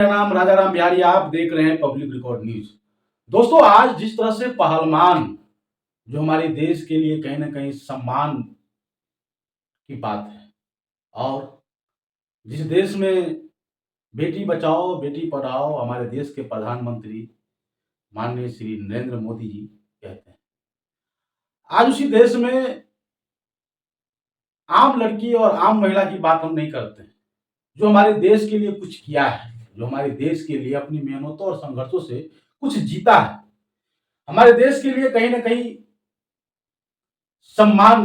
मेरा नाम राजा राम बिहारी, आप देख रहे हैं पब्लिक रिकॉर्ड न्यूज। दोस्तों, आज जिस तरह से पहलवान जो हमारे देश के लिए कहीं ना कहीं सम्मान की बात है, और जिस देश में बेटी बचाओ बेटी पढ़ाओ हमारे देश के प्रधानमंत्री माननीय श्री नरेंद्र मोदी जी कहते हैं, आज उसी देश में आम लड़की और आम महिला की बात हम नहीं करते हैं। जो हमारे देश के लिए कुछ किया है, जो हमारे देश के लिए अपनी मेहनतों और संघर्षों से कुछ जीता है, हमारे देश के लिए कहीं ना कहीं सम्मान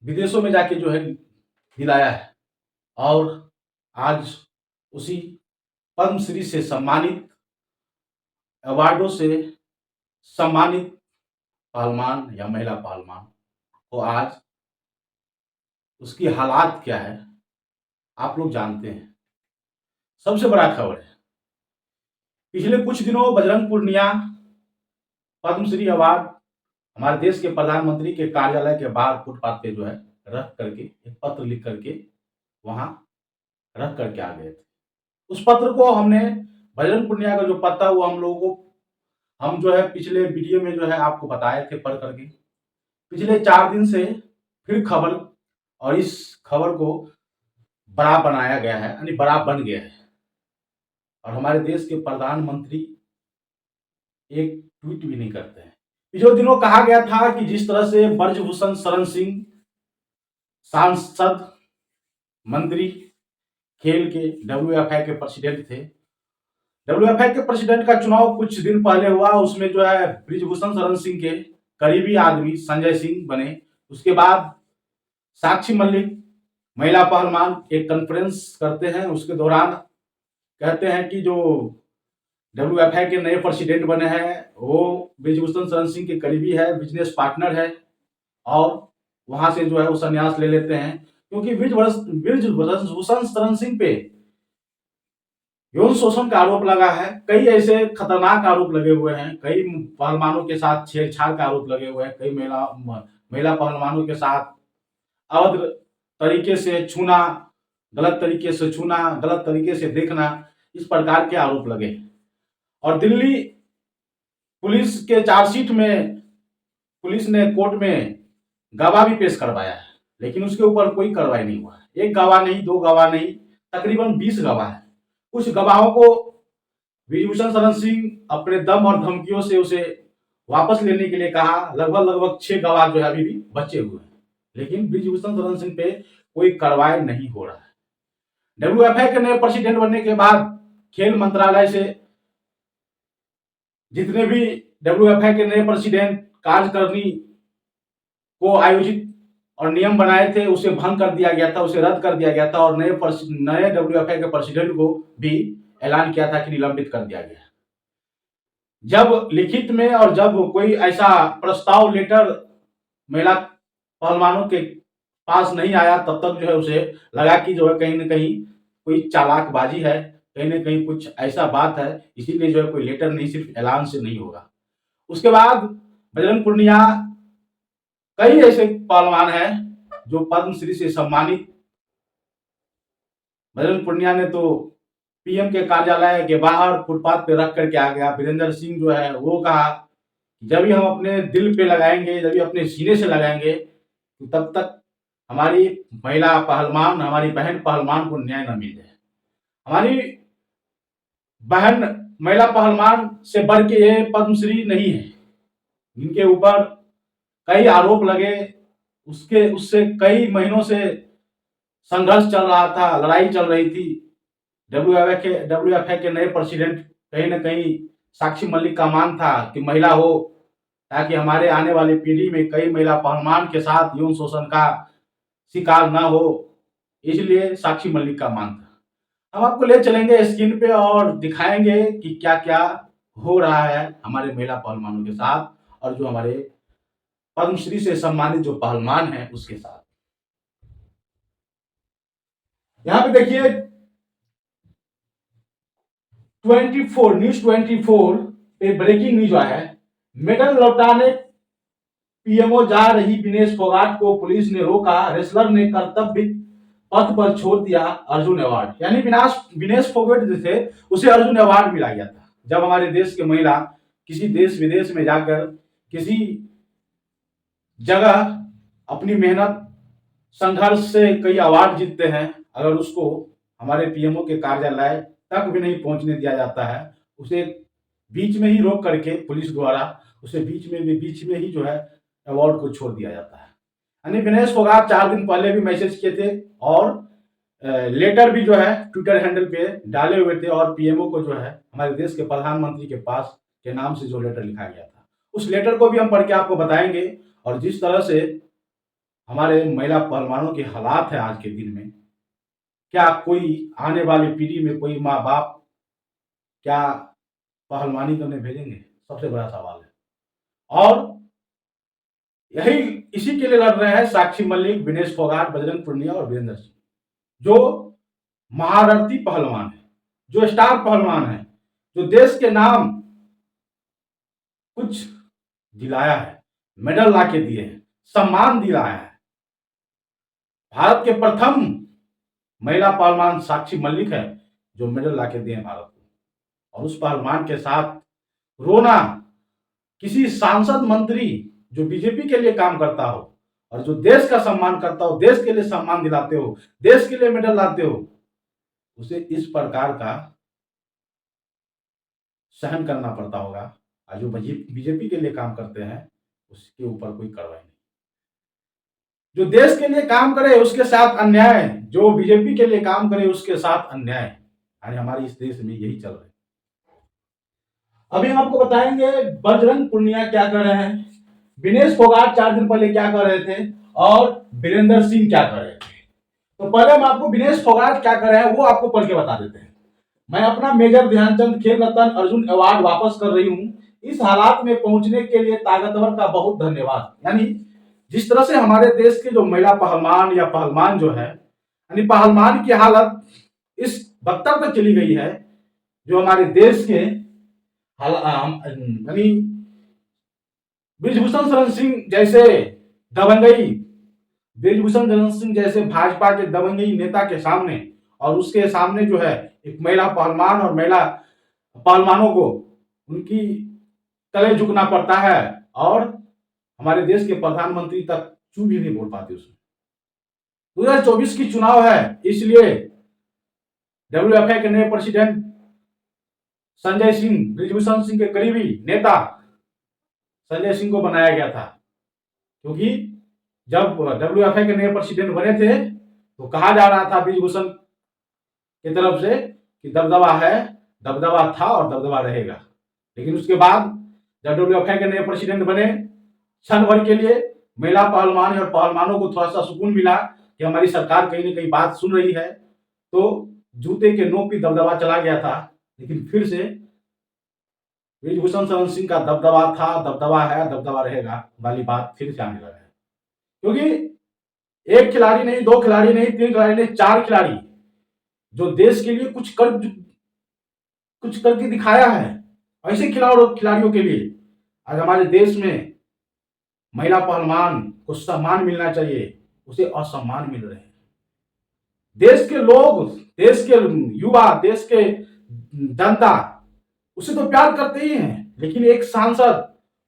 विदेशों में जाके जो है दिलाया है, और आज उसी पद्मश्री से सम्मानित, अवार्डों से सम्मानित पहलवान या महिला पहलवान को आज उसकी हालात क्या है आप लोग जानते हैं। सबसे बड़ा खबर है, पिछले कुछ दिनों बजरंग पूर्णिया पद्मश्री अवार्ड हमारे देश के प्रधानमंत्री के कार्यालय के बाहर फुटपाथ पे जो है रख करके एक पत्र लिख करके वहां रख करके आ गए थे। उस पत्र को हमने, बजरंग पूर्णिया का जो पत्र वो हम लोगों को, हम जो है पिछले वीडियो में जो है आपको बताए थे पढ़ करके। पिछले 4 दिन से फिर खबर, और इस खबर को बड़ा बनाया गया है, यानी बड़ा बन गया है, और हमारे देश के प्रधानमंत्री एक ट्वीट भी नहीं करते हैं। पिछले दिनों कहा गया था कि जिस तरह से ब्रजभूषण शरण सिंह सांसद, मंत्री, खेल के WFI के प्रेसिडेंट थे, WFI के प्रेसिडेंट का चुनाव कुछ दिन पहले हुआ, उसमें जो है ब्रिजभूषण शरण सिंह के करीबी आदमी संजय सिंह बने। उसके बाद साक्षी मलिक महिला पहलवान एक कॉन्फ्रेंस करते हैं, उसके दौरान कहते हैं कि जो WFI के नए प्रेसिडेंट बने हैं वो ब्रिजभूषण शरण सिंह के करीबी है, बिजनेस पार्टनर है, और वहां से जो है वो संन्यास ले लेते हैं, क्योंकि ब्रिजभूषण शरण सिंह पे यौन शोषण का आरोप लगा है। कई ऐसे खतरनाक आरोप लगे हुए हैं, कई पहलवानों के साथ छेड़छाड़ का आरोप लगे हुए हैं, कई महिला पहलवानों के साथ अवैध तरीके से छूना, गलत तरीके से छूना, गलत तरीके से देखना, इस प्रकार के आरोप लगे। और दिल्ली पुलिस के चार्जशीट में पुलिस ने कोर्ट में गवाह भी पेश करवाया है, लेकिन उसके ऊपर कोई कार्रवाई नहीं हुआ। एक गवाह नहीं, दो गवाह नहीं, तकरीबन 20 गवाह है। कुछ गवाहों को ब्रिजभूषण शरण सिंह अपने दम और धमकियों से उसे वापस लेने के लिए कहा। लगभग 6 गवाह जो है अभी भी बचे हुए हैं, लेकिन ब्रिजभूषण शरण सिंह पे कोई कार्रवाई नहीं हो रहा है। WFI के नए प्रेसिडेंट बनने के बाद खेल मंत्रालय से जितने भी WFI के नए प्रेसिडेंट कार्यकारिणी को आयोजित और नियम बनाए थे उसे भंग कर दिया गया था, उसे रद्द कर दिया गया था, और नए WFI के प्रेसिडेंट को भी ऐलान किया था कि निलंबित कर दिया गया। जब लिखित में और जब कोई ऐसा प्रस्ताव लेटर महिला पहलवानों के पास नहीं आया, तब तक जो है उसे लगा कि जो है कहीं ना कहीं कोई चालाकबाजी है, कहीं ना कहीं कुछ ऐसा बात है, इसीलिए जो है कोई लेटर नहीं, सिर्फ ऐलान से नहीं होगा। उसके बाद बजरंग पूर्णिया, कई ऐसे पहलवान हैं जो पद्मश्री से सम्मानित। बजरंग पूर्णिया ने तो PM के कार्यालय के बाहर फुटपाथ पे रख करके आ गया। वीरेंद्र सिंह जो है वो कहा जब भी हम अपने दिल पे लगाएंगे, जब भी अपने सीने से लगाएंगे, तो तब तक हमारी महिला पहलवान, हमारी बहन पहलवान को न्याय न मिल जाए। हमारी बहन महिला पहलवान से बढ़ के ये पद्मश्री नहीं है, इनके ऊपर कई आरोप लगे, उससे कई महीनों से संघर्ष चल रहा था, लड़ाई चल रही थी। WFI के नए प्रेसिडेंट कहीं ना कहीं साक्षी मलिक का मान था कि महिला हो, ताकि हमारे आने वाली पीढ़ी में कई महिला पहलवान के साथ यौन शोषण का शिकार न हो, इसलिए साक्षी मलिक का मान था। हम आपको ले चलेंगे स्क्रीन पे और दिखाएंगे कि क्या क्या हो रहा है हमारे महिला पहलवानों के साथ, और जो हमारे पद्मश्री से सम्मानित जो पहलवान है उसके साथ। यहां पे देखिए 24 पे ब्रेकिंग न्यूज आया है। मेडल लौटाने PMO जा रही विनेश फोगाट को पुलिस ने रोका, रेसलर ने कर्तव्य पद पर छोड़ दिया अर्जुन अवार्ड, यानी विनेश फोगाट जो थे उसे अर्जुन अवार्ड मिला गया था। जब हमारे देश की महिला किसी देश विदेश में जाकर किसी जगह अपनी मेहनत संघर्ष से कई अवार्ड जीतते हैं, अगर उसको हमारे पीएमओ के कार्यालय तक भी नहीं पहुंचने दिया जाता है, उसे बीच में ही रोक करके पुलिस द्वारा उसे बीच में ही जो है अवार्ड को छोड़ दिया जाता है। यानी विनेश फोगाट 4 दिन पहले भी मैसेज किए थे और लेटर भी जो है ट्विटर हैंडल पे डाले हुए थे और पीएमओ को जो है हमारे देश के प्रधानमंत्री के पास के नाम से जो लेटर लिखा गया था, उस लेटर को भी हम पढ़ के आपको बताएंगे। और जिस तरह से हमारे महिला पहलवानों के हालात है आज के दिन में, क्या कोई आने वाली पीढ़ी में कोई माँ बाप क्या पहलवानी करने भेजेंगे? सबसे बड़ा सवाल है। और यही इसी के लिए लड़ रहे हैं साक्षी मलिक, विनेश फोगाट, बजरंग पुनिया और वीरेंद्र सिंह, जो महारथी पहलवान है, जो स्टार पहलवान है, जो देश के नाम कुछ दिलाया है, मेडल ला के दिए हैं, सम्मान दिलाया है। भारत के प्रथम महिला पहलवान साक्षी मलिक है जो मेडल ला के दिए भारत को। और उस पहलवान के साथ रोना किसी सांसद मंत्री जो बीजेपी के लिए काम करता हो और जो देश का सम्मान करता हो, देश के लिए सम्मान दिलाते हो, देश के लिए मेडल लाते हो, उसे इस प्रकार का सहन करना पड़ता होगा। और जो बीजेपी के लिए काम करते हैं उसके ऊपर कोई कार्रवाई नहीं। जो देश के लिए काम करे उसके साथ अन्याय, जो बीजेपी के लिए काम करे उसके साथ अन्याय, यानी हमारे इस देश में यही चल रहा है। अभी हम आपको बताएंगे बजरंग पुनिया क्या कर रहे हैं, विनेश फोगाट 4 दिन पहले क्या कर रहे थे और वीरेंद्र सिंह क्या कर रहे थे। तो पहले हम आपको विनेश फोगाट क्या कर रहे हैं वो आपको पढ़ के बता देते हैं। मैं अपना मेजर ध्यानचंद खेल रत्न अर्जुन अवार्ड वापस कर रही हूं। इस हालात में पहुंचने के लिए ताकतवर का बहुत धन्यवाद। यानी जिस तरह से हमारे देश के जो महिला पहलवान या पहलवान जो है, यानी पहलवान की हालत इस बदतर तक चली गई है, जो हमारे देश के यानी ब्रिजभूषण शरण सिंह जैसे दबंगई, ब्रिजभूषण शरण सिंह जैसे भाजपा के दबंगई नेता के सामने, और उसके सामने जो है एक महिला पहलवान और महिला पहलवानों को उनकी तले झुकना पड़ता है, और हमारे देश के प्रधानमंत्री तक चू भी नहीं बोल पाते उसमें। 2024 की चुनाव है, इसलिए डब्ल्यूएफआई के नए प्रेसिडेंट संजय सिंह, ब्रिजभूषण सिंह के करीबी नेता संजय सिंह को बनाया गया था, क्योंकि जब डब्ल्यूएफआई के नए प्रेसिडेंट बने थे तो कहा जा रहा था ब्रिजभूषण की तरफ से कि दबदबा है, दबदबा था और दबदबा रहेगा। लेकिन उसके बाद जब डब्ल्यूएफआई के नए प्रेसिडेंट बने, क्षण भर के लिए महिला पहलवान और पहलवानों को थोड़ा सा सुकून मिला कि हमारी सरकार कहीं ना कहीं बात सुन रही है, तो जूते के नोक पे दबदबा चला गया था। लेकिन फिर से ब्रिजभूषण शरण सिंह का दबदबा था, दबदबा है, दबदबा रहेगा वाली बात फिर से आने लगा है, क्योंकि एक खिलाड़ी नहीं, 2 खिलाड़ी नहीं, 3 खिलाड़ी नहीं, 4 खिलाड़ी जो देश के लिए कुछ करके दिखाया है, ऐसे खिलाड़ियों के लिए आज हमारे देश में महिला पहलवान को सम्मान मिलना चाहिए, उसे असम्मान मिल रहे हैं। देश के लोग, देश के युवा, देश के जनता उसे तो प्यार करते ही हैं, लेकिन एक सांसद,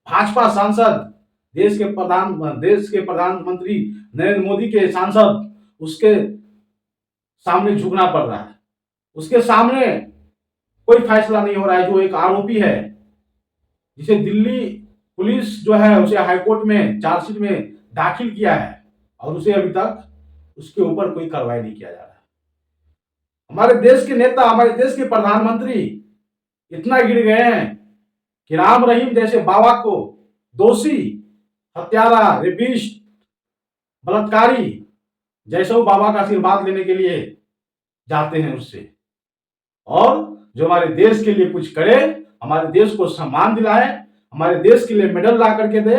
भाजपा सांसद, देश के प्रधानमंत्री नरेंद्र मोदी के सांसद, उसके सामने झुकना पड़ रहा है, उसके सामने कोई फैसला नहीं हो रहा है। जो एक आरोपी है जिसे दिल्ली पुलिस जो है उसे हाईकोर्ट में चार्जशीट में दाखिल किया है, और उसे अभी तक उसके ऊपर कोई कार्रवाई नहीं किया जा रहा है। हमारे देश के नेता, हमारे देश के प्रधानमंत्री इतना गिर गए हैं कि राम रहीम जैसे बाबा को दोषी, हत्यारा, रेपिस्ट, बलात्कारी जैसे वो बाबा का आशीर्वाद लेने के लिए जाते हैं उससे, और जो हमारे देश के लिए कुछ करे, हमारे देश को सम्मान दिलाए, हमारे देश के लिए मेडल ला करके दे,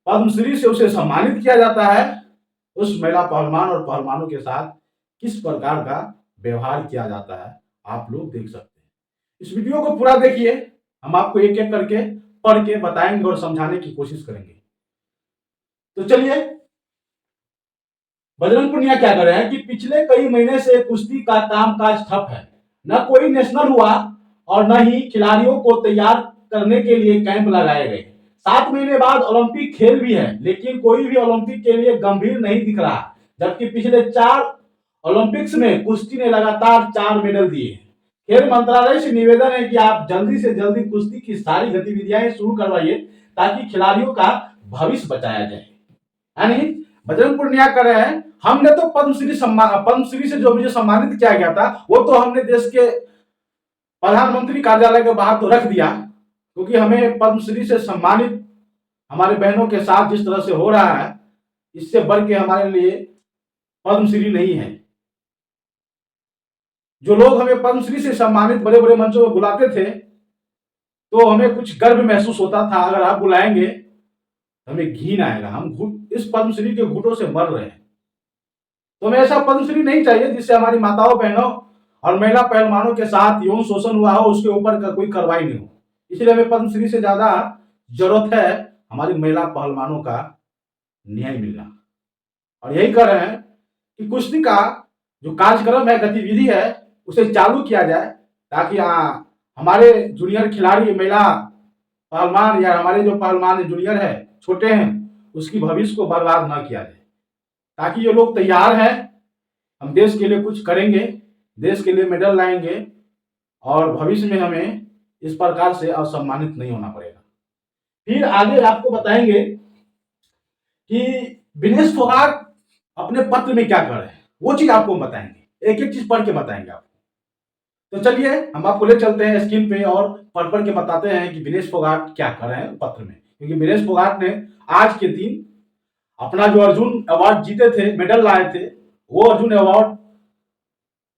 पद्मश्री से उसे सम्मानित किया जाता है, उस महिला पहलवान और पहलवानों के साथ किस प्रकार का व्यवहार किया जाता है आप लोग देख सकते हैं। इस वीडियो को पूरा देखिए, हम आपको एक एक करके पढ़ के बताएंगे और समझाने की कोशिश करेंगे। तो चलिए बजरंग पुनिया क्या कर रहे हैं कि पिछले कई महीने से कुश्ती का कामकाज ठप है। न कोई नेशनल हुआ और न ही खिलाड़ियों को तैयार करने के लिए कैंप लगाए गए। 7 महीने बाद ओलंपिक खेल भी है, लेकिन कोई भी ओलंपिक के लिए गंभीर नहीं दिख रहा, जबकि पिछले 4 ओलंपिक्स में कुश्ती ने लगातार 4 मेडल दिए। खेल मंत्रालय से निवेदन है कि आप जल्दी से जल्दी कुश्ती की सारी गतिविधियां शुरू करवाइए, ताकि खिलाड़ियों का भविष्य बचाया जाए। यानी बजरंग पुनिया कर रहे हैं, हमने तो पद्मश्री से जो मुझे सम्मानित किया गया था, वो तो हमने देश के प्रधानमंत्री कार्यालय के बाहर तो रख दिया, क्योंकि हमें पद्मश्री से सम्मानित हमारे बहनों के साथ जिस तरह से हो रहा है, इससे बढ़ के हमारे लिए पद्मश्री नहीं है। जो लोग हमें पद्मश्री से सम्मानित बड़े बड़े मंचों में बुलाते थे, तो हमें कुछ गर्व महसूस होता था। अगर आप बुलाएंगे हमें घिन आएगा, हम इस पद्मश्री के घूंटों से मर रहे हैं। तो हमें ऐसा पद्मश्री नहीं चाहिए जिससे हमारी माताओं बहनों और महिला पहलवानों के साथ यौन शोषण हुआ हो, उसके ऊपर का कोई कार्रवाई नहीं हो। इसलिए हमें पद्मश्री से ज्यादा जरूरत है हमारी महिला पहलवानों का न्याय मिलना। और यही कह रहे हैं कि कुश्ती का जो कार्यक्रम है, गतिविधि है, उसे चालू किया जाए, ताकि हमारे जूनियर खिलाड़ी महिला पहलवान या हमारे जो पहलवान जूनियर है, छोटे हैं, उसकी भविष्य को बर्बाद न किया जाए, ताकि ये लोग तैयार हैं, हम देश के लिए कुछ करेंगे, देश के लिए मेडल लाएंगे और भविष्य में हमें इस प्रकार से असम्मानित नहीं होना पड़ेगा। फिर आगे आपको बताएंगे कि विनेश फोगाट अपने पत्र में क्या कर रहे हैं, वो चीज आपको बताएंगे, एक एक चीज पढ़ के बताएंगे आपको। तो चलिए हम आपको ले चलते हैं स्क्रीन पे और पढ़ के बताते हैं कि विनेश फोगाट क्या कर रहे हैं पत्र में। क्योंकि विनेश फोगाट ने आज के दिन अपना जो अर्जुन अवार्ड जीते थे, मेडल लाए थे, वो अर्जुन अवार्ड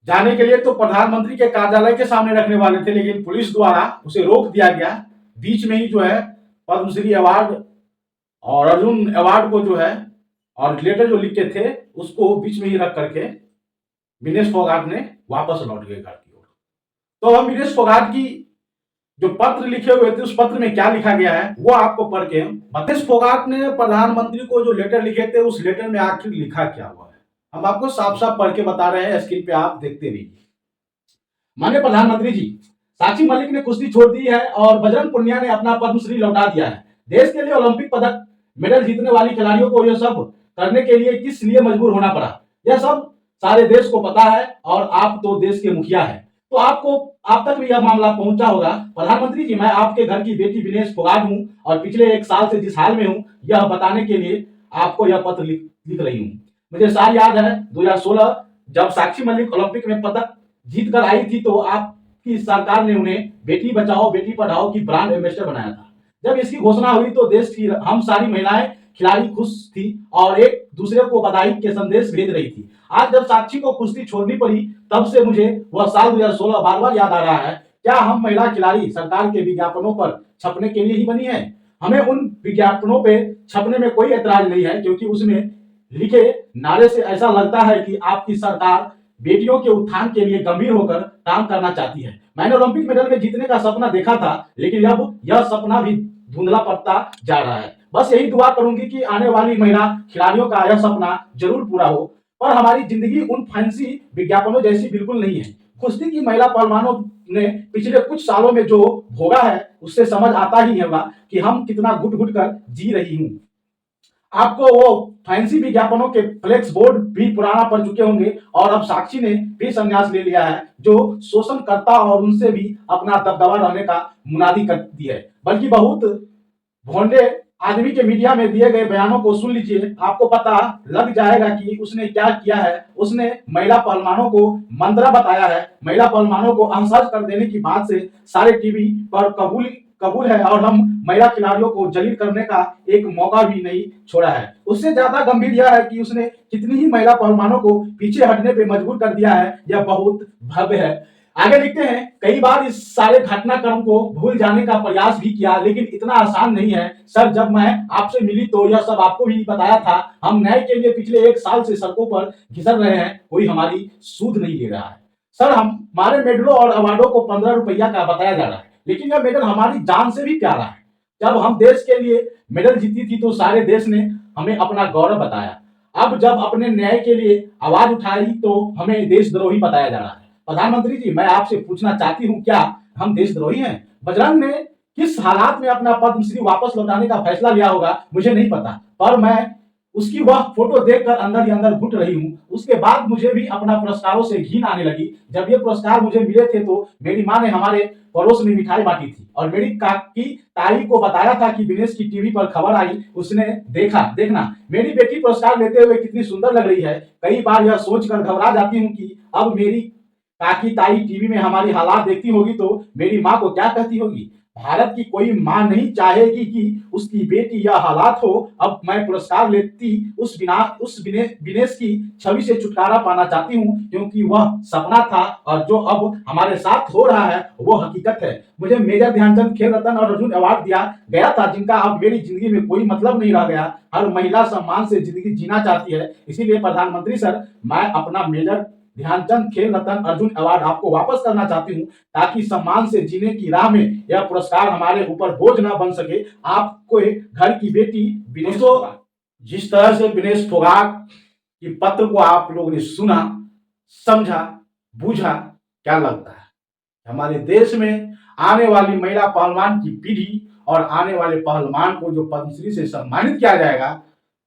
जाने के लिए तो प्रधानमंत्री के कार्यालय के सामने रखने वाले थे, लेकिन पुलिस द्वारा उसे रोक दिया गया। बीच में ही जो है पद्मश्री अवार्ड और अर्जुन अवार्ड को जो है और लेटर जो लिखे थे उसको बीच में ही रख करके विनेश फोगाट ने वापस लौट गए घर की ओर। तो हम विनेश फोगाट की जो पत्र लिखे हुए थे उस पत्र में क्या लिखा गया है वो आपको पढ़ के, विनेश फोगाट ने प्रधानमंत्री को जो लेटर लिखे थे उस लेटर में आखिर लिखा क्या हुआ है हम आपको साफ साफ पढ़ के बता रहे हैं, स्क्रीन पे आप देखते रहिए। माननीय प्रधानमंत्री जी, साक्षी मलिक ने कुश्ती छोड़ दी है और बजरंग पुनिया ने अपना पद्मश्री लौटा दिया है। देश के लिए ओलंपिक पदक मेडल जीतने वाली खिलाड़ियों को यह सब करने के लिए किस लिए मजबूर होना पड़ा, यह सब सारे देश को पता है और आप तो देश के मुखिया है, तो आप तक भी यह मामला पहुंचा होगा। प्रधानमंत्री जी, मैं आपके घर की बेटी विनेश फोगाट हूं और पिछले 1 साल से जिस हाल में हूं यह बताने के लिए आपको यह पत्र लिख रही हूं। मुझे साल याद है 2016 जब साक्षी मलिक ओलंपिक में पदक जीत कर आई थी, तो आपकी सरकार ने उन्हें बेटी बचाओ बेटी पढ़ाओ की ब्रांड एम्बेसडर बनाया था। जब इसकी घोषणा हुई तो देश की हम सारी महिलाएं खिलाड़ी खुश थी और एक दूसरे को बधाई के संदेश भेज रही थी। आज जब साक्षी को कुश्ती छोड़नी पड़ी, तब से मुझे वह साल 2016 बार बार याद आ रहा है। क्या हम महिला खिलाड़ी सरकार के विज्ञापनों पर छपने के लिए ही बनी है? हमें उन विज्ञापनों पे छपने में कोई ऐतराज नहीं है, क्योंकि उसमें लिखे नारे से ऐसा लगता है कि आपकी सरकार बेटियों के उत्थान के लिए गंभीर होकर काम करना चाहती है। मैंने ओलंपिक मेडल में जीतने का सपना देखा था, लेकिन अब यह सपना भी धुंधला पड़ता जा रहा है। बस यही दुआ करूंगी कि आने वाली महिला खिलाड़ियों का यह सपना जरूर पूरा हो, पर हमारी जिंदगी उन फैंसी विज्ञापनों जैसी बिल्कुल नहीं है। कुश्ती की महिला पहलवानों ने पिछले कुछ सालों में जो भोगा है उससे समझ आता ही होगा कि हम कितना घुट घुट कर जी रही हूं। आपको वो फैंसी विज्ञापनों के फ्लेक्स बोर्ड भी पुराना पड़ चुके होंगे और अब साक्षी ने भी संन्यास ले लिया है, जो शोषण करता और उनसे भी अपना दबदबा रहने का मुनादी कर दी है। बल्कि बहुत भोंडे आदमी के मीडिया में दिए गए बयानों को सुन लीजिए, आपको पता लग जाएगा कि उसने क्या किया है। उसने महिला पहलवानों को मंत्रा बताया है, महिला पहलवानों को असहज कर देने की बात से सारे टीवी पर कबूल है और हम महिला खिलाड़ियों को जलील करने का एक मौका भी नहीं छोड़ा है। उससे ज्यादा गंभीर यह है कि उसने कितनी ही महिला पहलवानों को पीछे हटने पे मजबूर कर दिया है, यह बहुत भव्य है। आगे लिखते हैं, कई बार इस सारे घटनाक्रम को भूल जाने का प्रयास भी किया, लेकिन इतना आसान नहीं है सर। जब मैं आपसे मिली तो यह सब आपको भी बताया था। हम न्याय के लिए पिछले 1 साल से सड़कों पर घिसर रहे हैं, कोई हमारी सूध नहीं ले रहा है। सर, हमारे मेडलों और अवार्डों को 15 रुपया का बताया जा रहा है, लेकिन यह मेडल हमारी जान से भी प्यारा है। जब हम देश के लिए मेडल जीती थी तो सारे देश ने हमें अपना गौरव बताया। अब जब अपने न्याय के लिए आवाज उठाई तो हमें देशद्रोही बताया जा रहा है। प्रधानमंत्री जी, मैं आपसे पूछना चाहती हूं, क्या हम देशद्रोही हैं? बजरंग ने किस हालात में अपना पद्मश्री वापस लौटाने का फैसला लिया होगा मुझे नहीं पता, पर मैं उसकी वह फोटो देखकर अंदर ही अंदर घुट रही हूं। उसके बाद मुझे भी अपना पुरस्कारों से घिन आने लगी। जब ये पुरस्कार मुझे मिले थे तो मेरी माँ ने हमारे पड़ोस में मिठाई बांटी थी और मेरी काकी ताई को बताया था कि दिनेश की टीवी पर खबर आई, उसने देखना मेरी बेटी पुरस्कार लेते हुए कितनी सुंदर लग रही है। कई बार यह सोचकर घबरा जाती हूँ कि अब मेरी काकी ताई टीवी में हमारी हालात देखती होगी तो मेरी माँ को क्या कहती होगी। भारत की कोई माँ नहीं चाहेगी कि उसकी बेटी यह हालात हो। अब मैं पुरस्कार लेती उस विनेश की छवि से छुटकारा पाना चाहती हूँ, क्योंकि वह सपना था और जो अब हमारे साथ हो रहा है वो हकीकत है। मुझे मेजर ध्यानचंद खेल रत्न और अर्जुन अवार्ड दिया गया था, जिनका अब मेरी जिंदगी में कोई मतलब नहीं रह गया। हर महिला सम्मान से जिंदगी जीना चाहती है, इसीलिए प्रधानमंत्री सर, मैं अपना मेजर ध्यानचंद खेल रत्न अर्जुन अवार्ड आपको वापस करना चाहती हूँ, ताकि सम्मान से जीने की राह में यह पुरस्कार हमारे ऊपर बोझ ना बन सके। आपको घर की बेटी दोस्तों, जिस तरह से विनेश फोगाट की पत्र को आप लोगों ने सुना, समझा, बूझा, क्या लगता है हमारे देश में आने वाली महिला पहलवान की पीढ़ी और आने वाले पहलवान को जो पद्मश्री से सम्मानित किया जाएगा,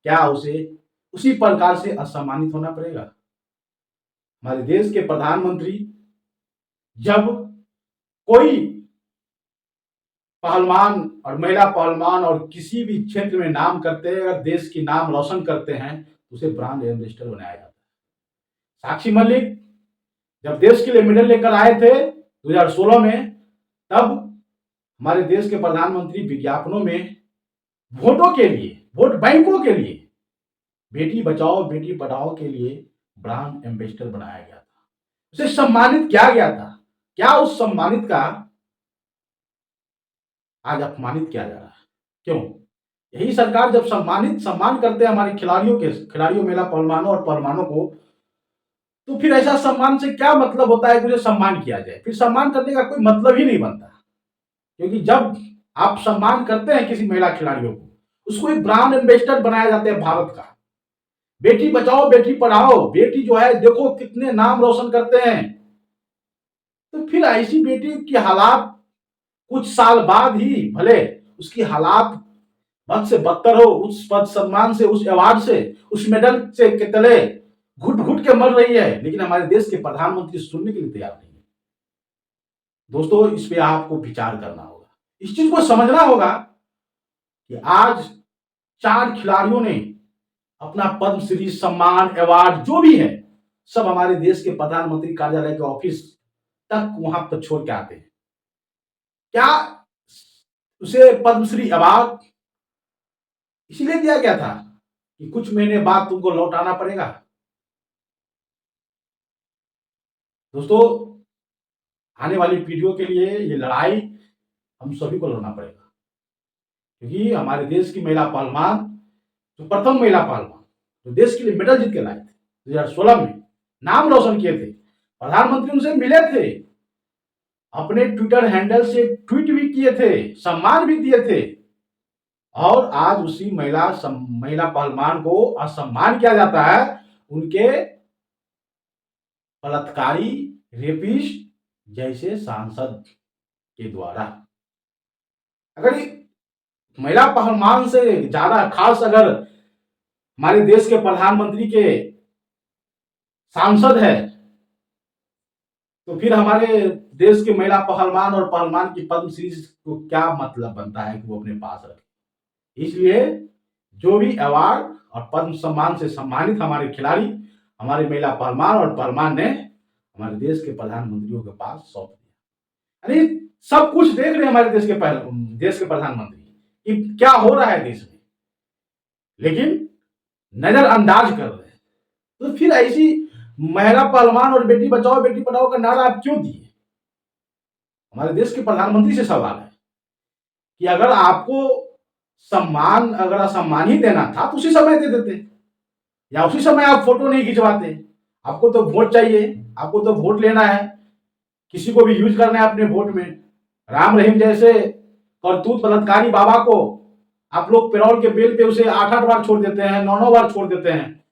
क्या उसे उसी प्रकार से असम्मानित होना पड़ेगा? हमारे देश के प्रधानमंत्री जब कोई पहलवान और महिला पहलवान और किसी भी क्षेत्र में नाम करते हैं, अगर देश की नाम रोशन करते हैं तो उसे ब्रांड एम्बेसडर बनाया जाता है। साक्षी मलिक जब देश के लिए मेडल लेकर आए थे 2016 में, तब हमारे देश के प्रधानमंत्री विज्ञापनों में वोटों के लिए, वोट बैंकों के लिए, बेटी बचाओ बेटी पढ़ाओ के लिए ब्रांड एम्बेसडर बनाया गया था, उसे सम्मानित किया गया था। क्या उस सम्मानित का आज अपमानित किया जा रहा है? क्यों? यही सरकार जब सम्मान करते हैं हमारे खिलाड़ियों महिला पहलवानों और पहलवानों को, तो फिर ऐसा सम्मान से क्या मतलब होता है कि उसे सम्मान किया जाए? फिर सम्मान करने का कोई मतलब ही नहीं बनता, क्योंकि जब आप सम्मान करते हैं किसी महिला खिलाड़ियों को, उसको एक ब्रांड एम्बेसडर बनाया जाता है भारत का। बेटी बचाओ बेटी पढ़ाओ, बेटी जो है देखो कितने नाम रोशन करते हैं, तो फिर ऐसी बेटी की हालात कुछ साल बाद ही भले उसकी हालात बद से बदतर हो, उस पद सम्मान से, उस अवार्ड से, उस मेडल से के तले घुट घुट के मर रही है, लेकिन हमारे देश के प्रधानमंत्री सुनने के लिए तैयार नहीं है। दोस्तों, इस पे आपको विचार करना होगा, इस चीज को समझना होगा कि आज 4 खिलाड़ियों ने अपना पद्मश्री सम्मान अवार्ड जो भी है सब हमारे देश के प्रधानमंत्री कार्यालय के ऑफिस तक वहां पर छोड़ के आते हैं। क्या उसे पद्मश्री अवार्ड इसलिए दिया गया था कि कुछ महीने बाद तुमको लौटाना पड़ेगा? दोस्तों, आने वाली पीढ़ियों के लिए ये लड़ाई हम सभी को लड़ना पड़ेगा, क्योंकि हमारे देश की महिला पहलवान, जो प्रथम महिला पहलवान जो देश के लिए मेडल जीत के लाए थे 2016 में, नाम रोशन किए थे, प्रधानमंत्री उनसे मिले थे, अपने ट्विटर हैंडल से ट्वीट भी किए थे, सम्मान भी दिए थे, और आज उसी महिला पहलवान को असम्मान किया जाता है उनके बलात्कारी, रेपिस्ट जैसे सांसद के द्वारा। अगर महिला पहलवान से ज्यादा खास अगर हमारे देश के प्रधानमंत्री के सांसद है, तो फिर हमारे देश के महिला पहलवान और पहलवान की पद्मश्री को क्या मतलब बनता है कि वो अपने पास रखे? इसलिए जो भी अवार्ड और पद्म सम्मान से सम्मानित हमारे खिलाड़ी, हमारे महिला पहलवान और पहलवान ने हमारे देश के प्रधानमंत्रियों के पास सौंप दिया। यानी सब कुछ देख रहे हैं हमारे देश के प्रधानमंत्री कि क्या हो रहा है देश में, लेकिन नजरअंदाज कर रहे हैं। तो फिर ऐसी महिला पहलवान और बेटी बचाओ बेटी पढ़ाओ का नारा आप क्यों दिए? हमारे देश के प्रधानमंत्री से सवाल है कि अगर आपको सम्मान, अगर असम्मान ही देना था तो उसी समय दे देते, या उसी समय आप फोटो नहीं खिंचवाते। आपको तो वोट चाहिए, आपको तो वोट लेना है, किसी को भी यूज करना है अपने वोट में। राम रहीम जैसे करतूत बलात्कारी बाबा को आप लोग पेरोल के बेल पे उसे 8-8 बार छोड़ देते हैं, 9-9 बार छोड़ देते हैं,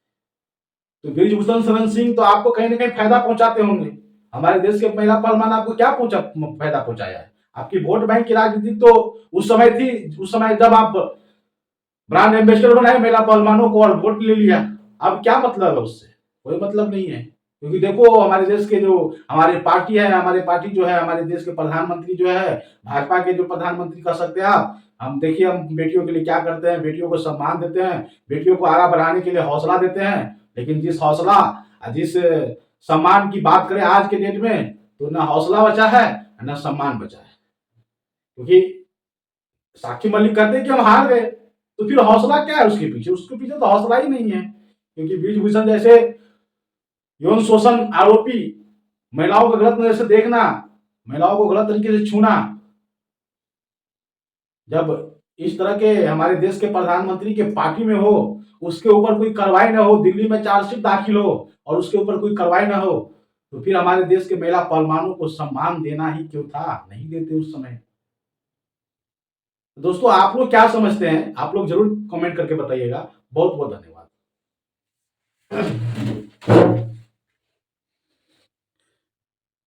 तो ब्रिजभूषण शरण सिंह तो आपको कहीं ना कहीं फायदा पहुंचाते होंगे। हमारे देश के महिला पहलवान आपको क्या फायदा पहुंचाया है? आपकी वोट बैंक की राजनीति तो उस समय थी, उस समय जब आप ब्रांड एम्बेसडर बनाए महिला पहलवानों को और वोट ले लिया। अब क्या मतलब है उससे? कोई मतलब नहीं है। क्योंकि देखो हमारे देश के जो हमारे पार्टी है, हमारे पार्टी जो है, हमारे देश के प्रधानमंत्री जो है, भाजपा के जो प्रधानमंत्री कह सकते हैं आप, हम देखिए हम बेटियों के लिए क्या करते हैं, बेटियों को सम्मान देते हैं, बेटियों को आगे बढ़ाने के लिए हौसला देते हैं। लेकिन जिस हौसला, जिस सम्मान की बात करें आज के डेट में, तो ना हौसला बचा है ना सम्मान बचा है। क्योंकि साक्षी मलिक कहते हैं कि हम हार गए, तो फिर हौसला क्या है उसके पीछे? उसके पीछे तो हौसला ही नहीं है। क्योंकि ब्रिजभूषण जैसे यौन शोषण आरोपी, महिलाओं को गलत नजर से देखना, महिलाओं को गलत तरीके से छूना, जब इस तरह के हमारे देश के प्रधानमंत्री के पार्टी में हो, उसके ऊपर कोई कार्रवाई ना हो, दिल्ली में चार्जशीट दाखिल हो और उसके ऊपर कोई कार्रवाई ना हो, तो फिर हमारे देश के महिला पहलवानों को सम्मान देना ही क्यों था? नहीं देते उस समय। दोस्तों आप लोग क्या समझते हैं? आप लोग जरूर कमेंट करके बताइएगा। बहुत बहुत धन्यवाद।